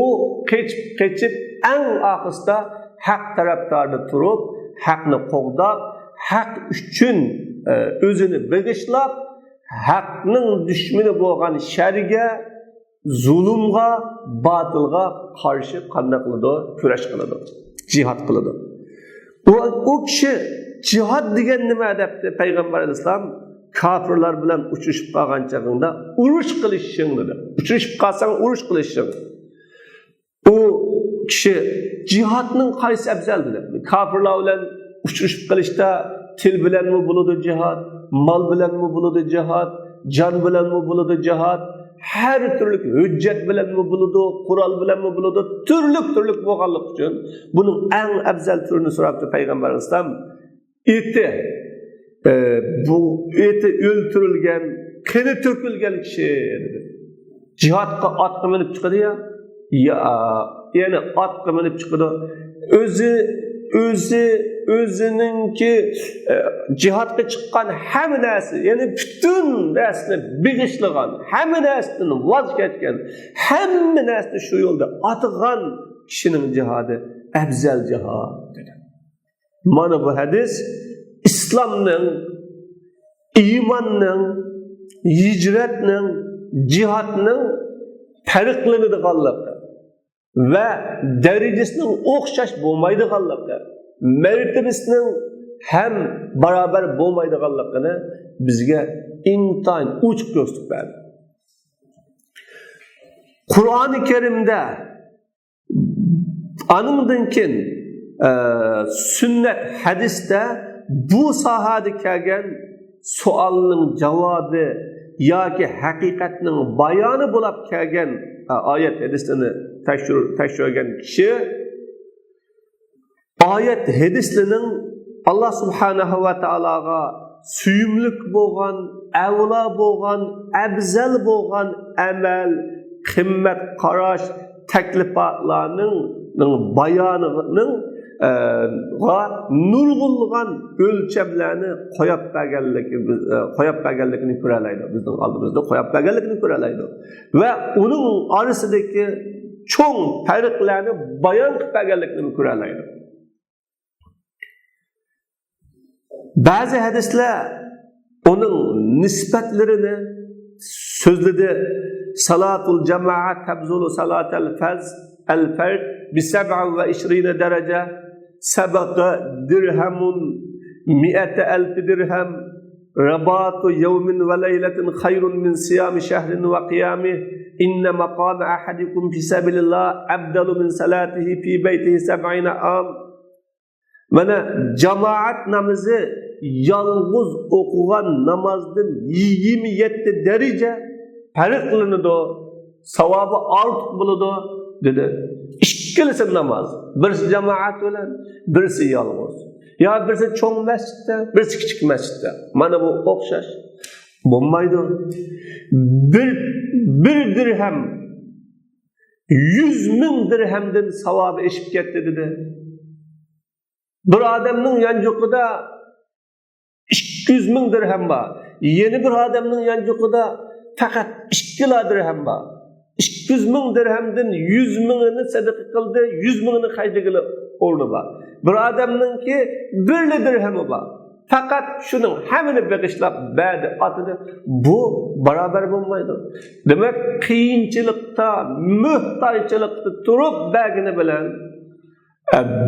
u qechib eng oxirida haq tarafdorida turib, haqni qo'g'dab, haq uchun o'zini bag'ishlab, haqning dushmani bo'lgan sharga, zulmga, batilga qarshi qanday qiladi? Kurash qiladi, jihad qiladi. O kişi cihad degan nima debdi Peygamber Aleyhisselam? Kafirlar bilan uçuşup kalgan çağında uruş kılışın dedi. Uçuşup kalsan uruş kılışın. O kişi cihadının kaysi afzal dedi. Kafirlar bilan uçuşup kılışta til bilan mı buludu cihad, mal bilan mı buludu cihad, can bilan mı buludu cihad, her türlük hüccet bilan mı buludu, kural bilan mı buludu, türlük boğanlık için. Bunun en afzal türünü soraptı Peygamber Aleyhisselam. Bu eti öldürülgen, keni tökülgen kişi dedi. Cihadka atqa minip çıkıdı ya, yani atqa minip çıkıdı. Özününki cihadka çıkan hem nesi, yani bütün nesini bilişliğen, hem nesini vazgeçken, hem nesini şu yolda atıgan kişinin cihadı, ebzel cihad dedi. Mana bu hadis, İslam'ın, iman'ın, hicret'nin, cihat'ın farklılığı ve derecesinin okşaş bulmaydığı mertebesinin hem beraber bulmaydığı bizge intayin uçuk göstük verdi. Kur'an-ı Kerim'de anımdınkin sünnet hadiste bu sahada kelgen sualının cevabı yoki haqiqatning bayoni bo'lib kelgan oyat hadislarni tekshirgan kishi oyat hadislarning Allah subhanahu va taologa suyumlik bo'lgan, avlo bo'lgan, afzal bo'lgan amal, qimmat qarash, taklifotlarning bayonining nurg'ulg'an o'lchamlarni qo'yib berganligini ko'ralaydi. Bizning oldimizda qo'yib berganligini ko'ralaydi. Va uning orasidagi cho'ng farqlarni bayon qilib berganligini ko'ralaydi. Ba'zi hadislar uning nisbatlarini so'zladi. Salatul jamoat tabzulu salatal faz al-fard bi 27 derece. Sabaka dirhamun 100,000 dirham rabatu yevmin ve leyletin hayrun min siyami şehrin ve qiyamih inne maqame ahadikum fi sabilillah abdalu min salatihi fi beytihi 70 am. Mana cemaat namazı yalnız okugan namazdan 27 derece farq qilinadi, savabı ortiq bo'ladi dedi. İkkalasi namaz. Birisi cemaat bilan, birisi yalnız. Ya birisi cho'ng masjidda, birisi kichik masjidda. Mana bu o'xshash bo'lmaydi. Bir dirham 100,000 dirhamdan savobi eshib ketdi dedi. Bir odamning yanjuqida 200,000 dirham bor. Yeni bir odamning yanjuqida faqat 2 dirham bor. 200,000 dirhamdan 100,000'ini sadaqa qildi, 100,000'ini xayriga o'rni bor. Bir odamninki 1 dirhami bor. Faqat shuning hammani bag'ishlab berdi, atidi. Bu barobar bo'lmaydi. Demak, qiyinchilikda, muhtojchilikda turib bergini bilan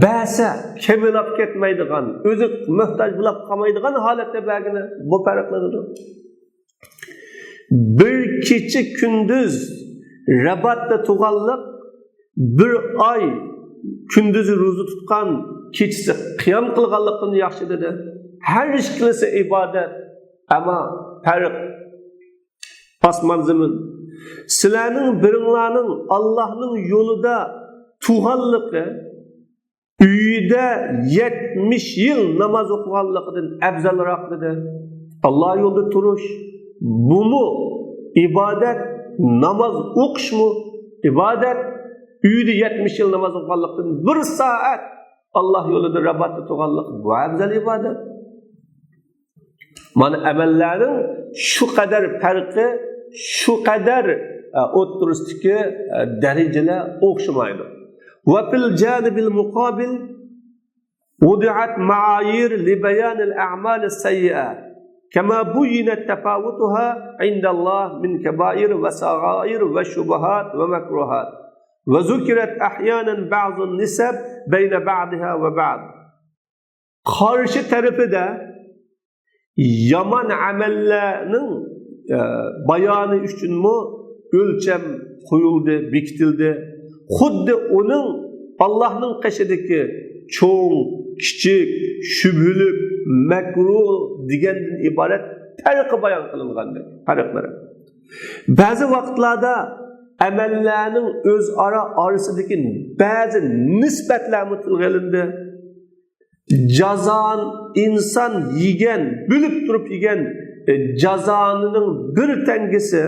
ba'sa kemilab ketmaydigan, o'zi muhtoj bo'lib qolmaydigan holatda bergini bu farqlanadi. Bir kecha kunduz Rabatda tug'anliq, bir oy kunduzi ro'za tutgan, kechasi qiyom qilganlikdan yaxshi dedi. Har ish qilsa ibodat, ammo farq osmon zamin. Sizlarning biringlarning Allohning yo'lida tug'anligi uyida 70 yil namoz o'qiganligidan afzalroq dedi. Alloh yo'lida turish, bunu ibodat, namaz o'qish mu ibodat, uyda 70 yil namoz o'qiganlikdan 1 soat Alloh yo'lida rabatda turganlik bu afzal ibodat. Mana amallarning shu qadar farqi, shu qadar o'ttirishdagi darajalar o'xshamaydi. Va fil janibil muqabil wudi'at ma'ayir li bayan al-a'mal as-sayyi'at كما بينت تفاوتها عند الله من كبائر وصغائر وشبهات ومكروهات وذكرت أحيانا بعض النسب بين بعضها وبعض Karşı tarafı da yaman amellerinin bayanı üçün mü ölçem koyuldu, bikitildi. Xuddi onun Allah'ın qaşidagi çoğun, kichik, şübhülük, makruh degenden ibaret farqı bayan qilingan farqlari. Bazı vaqtlarda amellerinin o'zaro orasidagi ba'zi nisbatlarni tilga olindi. Cazan insan yigen, bülüp durup yigen cazanının bir tengisi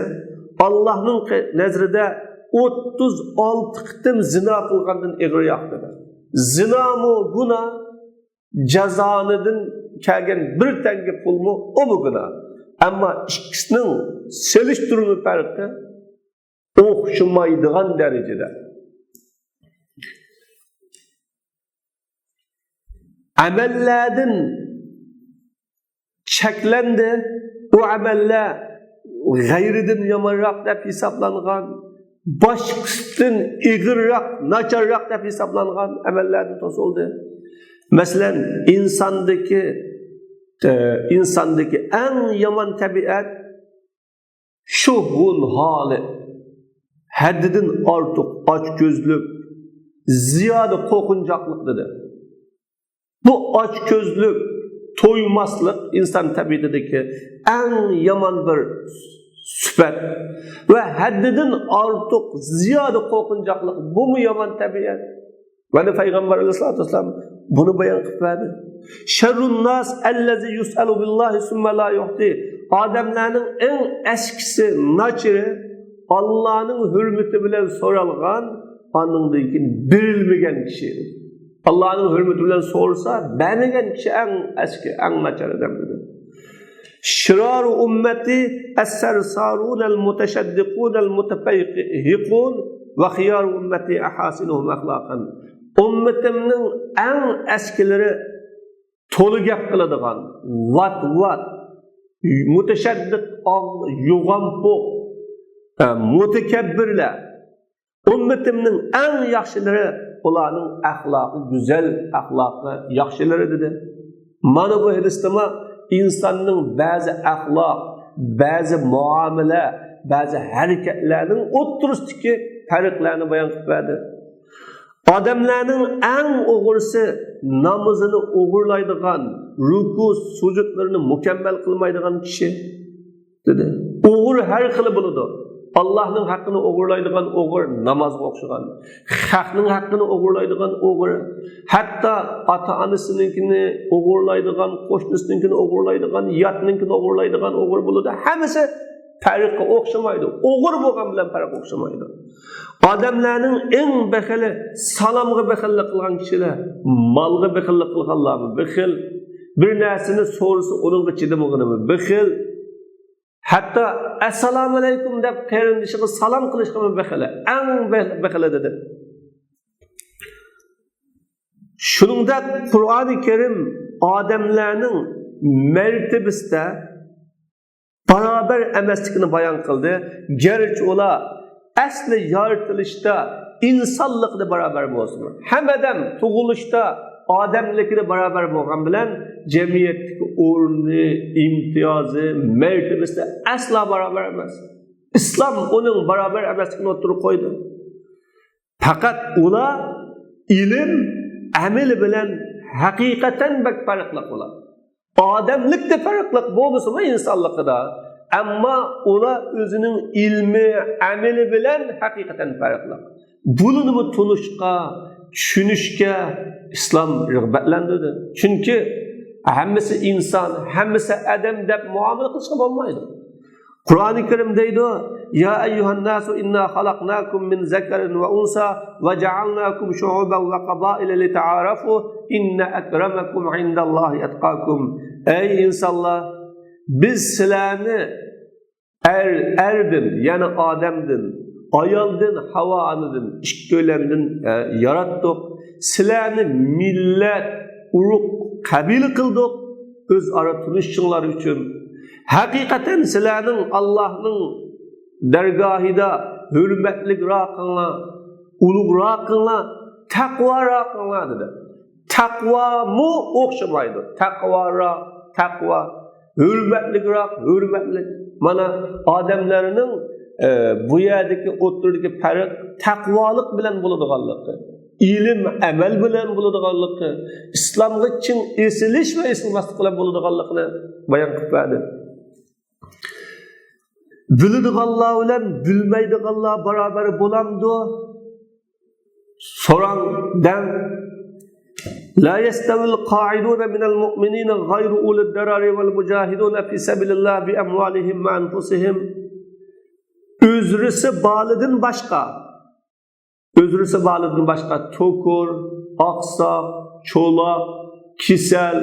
Allah'ın nezrinde 36 qitim zina qilgandan egriyoqdir. Zina mı guna, cazanıdan kelgen bir tenge pul mu o mu guna? Ama ikisinin seliştirme farkı o'xshamaydigan derecede. Amellerden çeklendi, o ameller gayriden yamanrak deb hesaplangan, başkasından igirrak, naçarrak deb hesaplangan amellerden to'sildi. Mesela insandaki en yaman tabiat şuhun hali, haddidan ortiq ochko'zlik, ziyoda qo'rqinchoqlik dedi. Bu açgözlük, toymaslık insan tabiatındaki en yaman bir süpet ve haddiden artık ziyade korkunacaklık. Bu mu yaman tabiat? Ve Peygamber Aleyhisselatü Vesselam bunu bayan kıpverdi. Şerrun nas ellezi yus'alu billahi sümme la yuhti. Ademlerin en eskisi naçiri Allah'ın hürmeti bilen soralgan, anındaki birilmeyen kişidir. Allah'ın hürmeti bilen sorsa, beğenilen kişi en eski, en naçar adamdır. Şiraru ummeti es-sersarun el-muteşeddikun el-mutefeyhikun ve khiyaru ummeti ahasinuhum ahlakan. Ümmetimin en eskileri tolu gap kılıdıgan, vat, muteşeddik, yuğampu, mutekebbirler. Ümmetimin en yaxşileri ularning ahlakı, güzel ahlakı, yaxşileri dedi. Mana bu hadisda insanın bazı ahlak, bazı muamele, bazı hareketlerinin o'ttirishdagi farqlarni bayon qilib berdi. Odamlarning eng o'g'risi namozini o'g'irlaydigan, ruku, sujudlarini mukammal qilmaydigan kishi dedi. O'g'ir har xil bo'ladi. Allah'ın hakkını uğurlaydıgan oğur namazga o'xshagan. Haqning hakkını uğurlaydıgan oğur. Hatta ata-anasininkini uğurlaydıgan, qo'shnisinikini uğurlaydıgan, yatninkini uğurlaydıgan oğur bo'ladi. Hammasi farqqa o'xshamaydi. Oğur bo'lgan bilan farq o'xshamaydi. Odamlarning eng baxili salomga baxillik qilgan kishilar, molga baxillik qilganlarmi? Baxil bir narsani so'rasa uningga chidamag'animi? Baxil hatta assalomu alaykum deb qarindishiga salom qilishga baxili, eng baxili dedi. Shuningdek Qur'oni Karim odamlarning martabasida barobar emasligini bayon qildi. Garchi ular asli yoritilishda insonlikda barobar bo'lsin. Hammadan tug'ilishda odamlikda barobar bo'lgan bilan jamiyatdagi o'rni, imtiyozi, martabasi asla barobar emas. Islom uning barobar emasligini o'tirib qo'ydi. Faqat ular ilm, amal bilan haqiqatan farqli bo'ladi. Odamlikda farqli bo'lsa-mu insonlikda, ammo ular o'zining ilmi, amali bilan haqiqatan farqli. Buni tunishga, tushunishga islom rag'batlantirdi. Chunki hammasi inson, hammasi odam deb muomala qilishga bo'lmaydi. Qur'oni Karim deydi: "Ya ayyuhan nasu inna xalaqnakum min zakarin va unsa va ja'alnakum shu'uban va qabaila lita'arafu inna akramakum 'indallohi atqakum." Ey insonlar, biz sizlarni erdin, ya'ni odamdan, ayoldan, Havonidan, ikko'lamdan yaratdik. Sizlarni millat, urug', qabila qildik o'zaro tunishinglar uchun. Haqiqatan sizlarning Allohning dargohida hurmatliroqinglar, ulug'roqinglar, taqvoroqinglar dedi. Takva mu o'xshamaydi. Taqva hurmatliroq, hurmatli. Mana odamlarning bu yerdagi o'tirdagi farq taqvolik bilan bo'ladiganligi, ilm, amal bilan bo'ladiganligi, islomga chin esilish va esilmaslik bilan bo'ladiganligini bayon qilib berdi. Biladiganlar bilan bilmaydiganlar barobar bo'lamdi. So'rangdan لا يستوي القاعدون من المؤمنين غير أولي الضرر والمجاهدون في سبيل الله بأموالهم وأنفسهم. Özrisi bağlıdın başka tokur, aksak, çolak, kisel,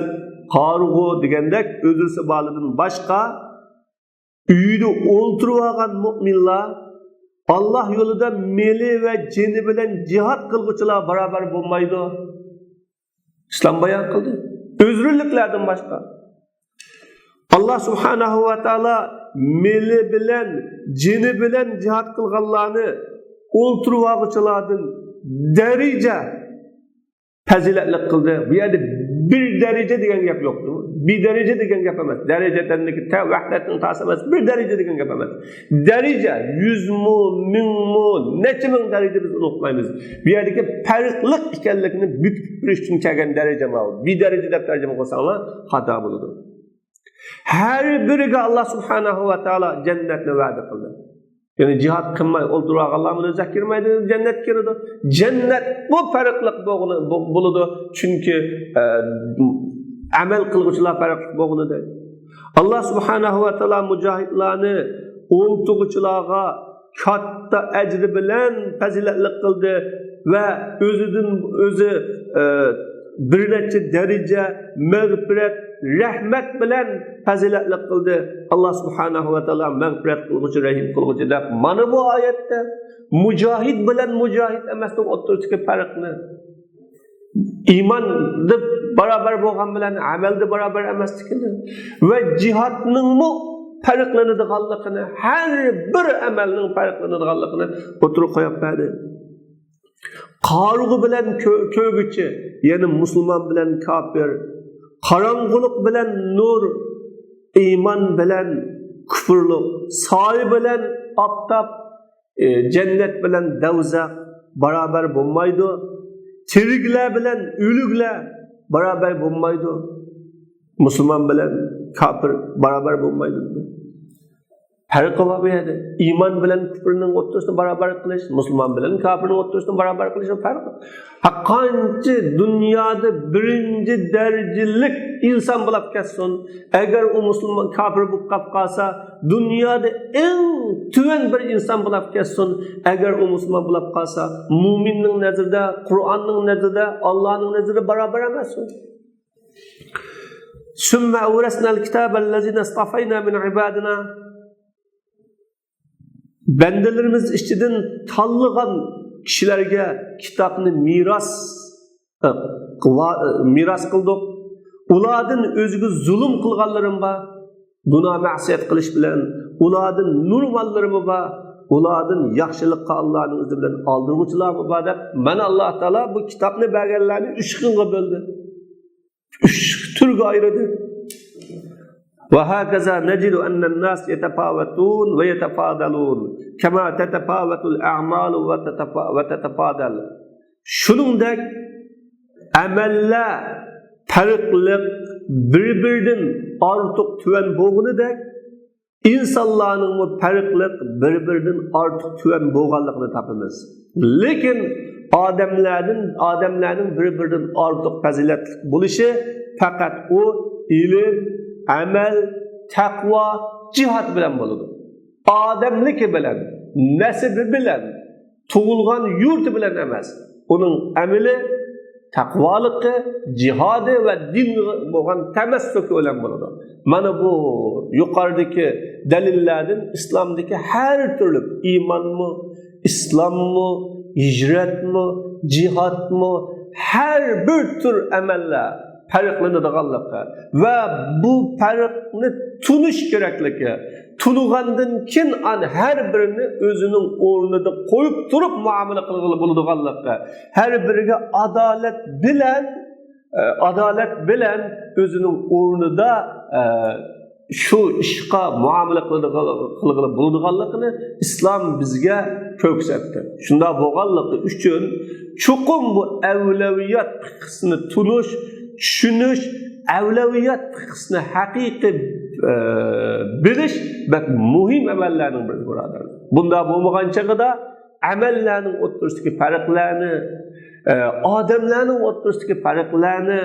kargo degandek özrisi bağlıdın başka üyde olturuvagan müminler Allah yolunda meli ve ceni bilen cihat kılgıçılar beraber bulmaydı. İslam bayan kıldı. Özürlüklerden başka. Allah subhanahu ve ta'ala meli bilen, cini bilen cihat kılganlarını olturuvağıçılardan derece faziletlik kıldı. Bu yerde bir derece degen gap yoktu. Bir derece degen gap emas. Derecedendeki vahdetin tasamaz. Bir derece degen gap emas. Derece 100 mu, 1000 mu, neçe bin derece biz unutmayız. Bir yerdeki farklılık ikenlikini bütüp bir için kelgen derece mi aldı? Bir derece de tercüme olsanlar hata buludur. Her biriga Allah subhanahu ve ta'ala cennetini vaat kıldı. Yani cihat kılmay, oldurağı Allah'ın rızak girmeydi, cennet girdi. Cennet bu farklılık buludu. Çünkü amel kılgıçlar farklılık buludu. Allah subhanahu ve ta'ala mücahitlerini oltuğuçulağa katta ecri bilen faziletlik kıldı ve özü bir neçe derece mağfiret, rahmet bilen faziletlik kıldı. Allah subhanahu ve ta'ala mağfiret kılgıcı, rahim kılgıcı da. Mana bu ayette mücahid bilen mücahid emasning o'rtasidagi farqni iymonni barabar bo'lgan bilan amalda barabar emasligini va jihadning mu farqlanadiganligini, har bir amalning farqlanadiganligini o'tirib qo'yib berdi. Qarg'u bilan ko'g'ichi, ya'ni musulmon bilan kafir, qarong'ulik bilan nur, iymon bilan kufrlik, soy bilan oftob, cennet bilen devzak beraber bulmaydı. Tirikler bilen ölükler beraber bulmaydı. Müslüman bilen kafir beraber bulmaydı. Farkı var bir yerde. İman bilen küfrünün ortasında beraber kılış, Müslüman bilen kafirin ortasında beraber kılış farkı. Hakkınca dünyada birinci derecelik insan bulup kessin. Eğer o Müslüman kafir bulup kalsa, dünyada en tüven bir insan bulup kessin. Eğer o Müslüman bulup kalsa, müminin nezirde, Kur'an'ın nezirde, Allah'ın nezirde beraber emezsin. Sümme uğresnel kitabellezine estafayna min ibadina. Bendelerimiz içinden tanlıgan kişilerge kitabını miras kıldık. Uladın özgü zulüm kılganlarım ba, buna ma'siyet kılış bilen, uladın nur mallarımı ba, uladın yaxşılıkka Allah'ın izni bilen aldırgıçılarımı ba dep, ben Allah Teala bu kitabını belgelerini 3 kılga böldü. 3 türge ayırdı. وهكذا نجد أن الناس يتفاوتون ويتفاضلون كما تتفاوت الأعمال وتتفاضل. Şuningdek amallar farqliq bir-biridan ortiq tuvan bo'lganidek insonlarning farqliq bir-biridan ortiq tuvan bo'lganligini topamiz. Lekin odamlarning bir-biridan ortiq fazilatli bo'lishi faqat o ilm, amel, takva, cihat bilen buludu. Ademliki bilen, nesibi bilen, tuğulgan yurt bilen emez. Onun ameli, takvalıkı, cihadı ve din boğan temessükü olan buludu. Mana bu yukarıdaki delillerden İslam'daki her türlü iman mı, İslam mı, hicret mi, cihat mı, her bir tür emeller farqlanadiganligi va bu farqni tunish kerakligi, tunugandan keyin har birini o'zining o'rnida qo'yib turib muomala qilg'ili bo'ladiganligi, har biriga adolat bilan adalet bilen özünün o'rnida şu ishqa muomala qilg'ili bo'ladiganligini islom bizga ko'rsatdi. Shunda bo'lganligi uchun chuqur bu avlaviyat fiqhini tunish, tushunish, avlaviyat fiqhini haqiqiy bilish bak muhim amallarning biri birodar. Bunda bo'lmagan chaqada amallarning o'rtasidagi farqlarni, odamlarning o'rtasidagi farqlarni,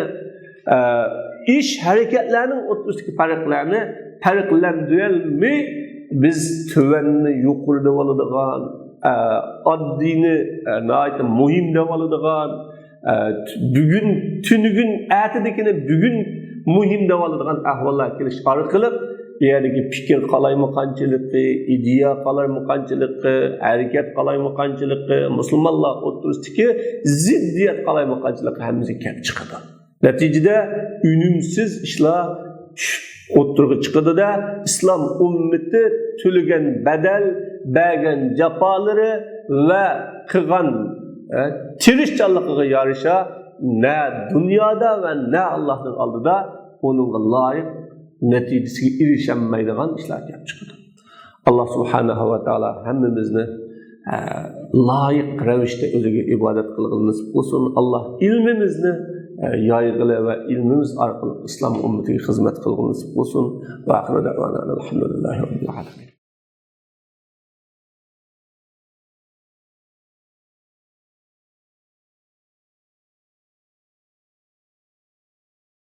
ish hareketlerinin o'rtasidagi farqlarni farqlantirolmay biz tuvanni yuqori deb oladigan, oddiyni nihoyatda muhim deb oladigan, bugun tunugun atidikini bugun muhim deb oladigan ahvollar kelish orqali ya'ni fikr qalaymaganchiligi, ideya qalaymaganchiligi, harakat qalaymaganchiligi, musulmonlar o'rtasidagi ziddiyat qalaymaganchiligi hammasi kelib chiqadi. Neticede ünümsüz işler oturgu çıkıdı da İslam ümmeti tülügen bedel, bəgən capaları ve kıgan tirişçalıqıga yarışa ne dünyada ve ne Allah'ın aldıda onunla layık neticesi erişenmeydiğen işler yapıp çıkıdı. Allah subhanahu wa ta'ala hemmimizni layık revişte özüge ibadet kılgını nasip olsun. Allah ilmimizni yaygılı ve ilmimiz arkalı İslam ümmetiga hizmet kılgını nasip olsun. Ve ahire da'vana elhamdülillahi rabbil alamin.